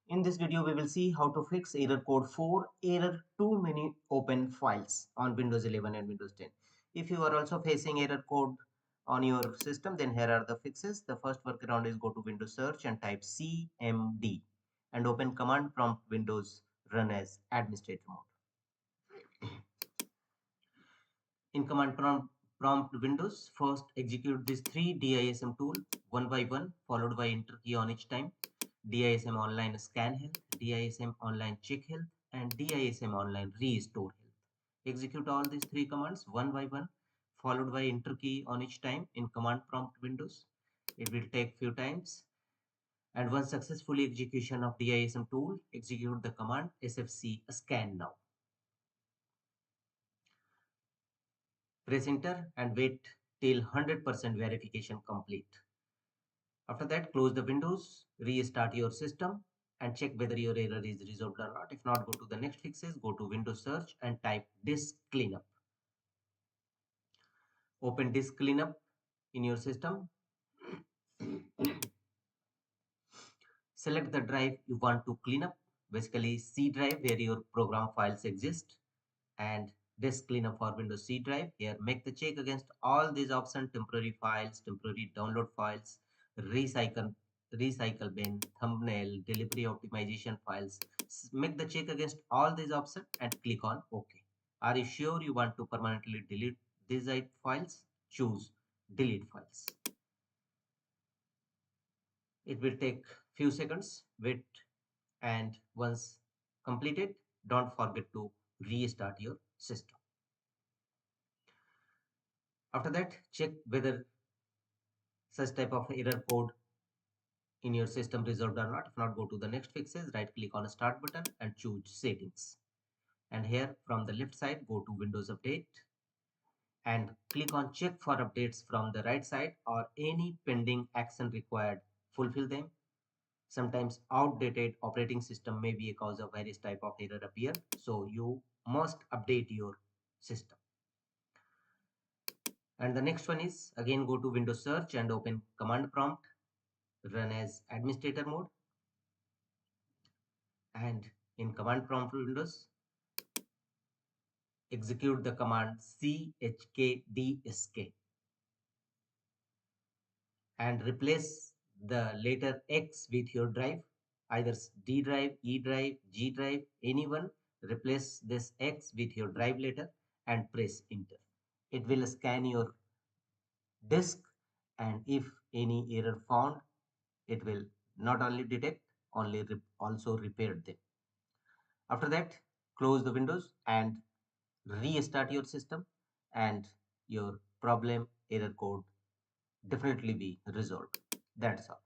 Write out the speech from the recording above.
In this video, we will see how to fix error code 4, error too many open files on Windows 11 and Windows 10. If you are also facing error code on your system, then here are the fixes. The first workaround is go to Windows search and type cmd and open command prompt Windows run as administrator mode. In command prompt Windows, first execute these three DISM tool one by one, followed by enter key on each time. DISM online scan health, DISM online check health, and DISM online restore health. Execute all these three commands one by one, followed by enter key on each time in command prompt Windows. It will take few times. And once successfully execution of DISM tool, execute the command sfc scan now. Press enter and wait till 100% verification complete. After that, close the windows, restart your system and check whether your error is resolved or not. If not, go to the next fixes, go to Windows search and type disk cleanup. Open disk cleanup in your system. Select the drive you want to clean up, basically C drive where your program files exist, and disk cleanup for Windows C drive. Here, make the check against all these options: temporary files, temporary download files, recycle bin, thumbnail, delivery optimization files. Make the check against all these options and click on OK. Are you sure you want to permanently delete these files? Choose delete files. It will take few seconds. Wait, and once completed, don't forget to restart your system. After that, check whether such type of error code in your system resolved or not. If not, go to the next fixes, right click on the start button and choose settings. And here from the left side, go to Windows Update and click on check for updates from the right side or any pending action required. Fulfill them. Sometimes outdated operating system may be a cause of various type of error appear. So you must update your system. And the next one is again go to Windows search and open command prompt, run as administrator mode, and in command prompt Windows execute the command chkdsk and replace the letter X with your drive, either D drive, E drive, G drive, anyone. Replace this X with your drive letter and press enter. It will scan your disk, and if any error found, it will not only detect, also repair them. After that, close the windows and restart your system, and your problem error code definitely be resolved. That's all.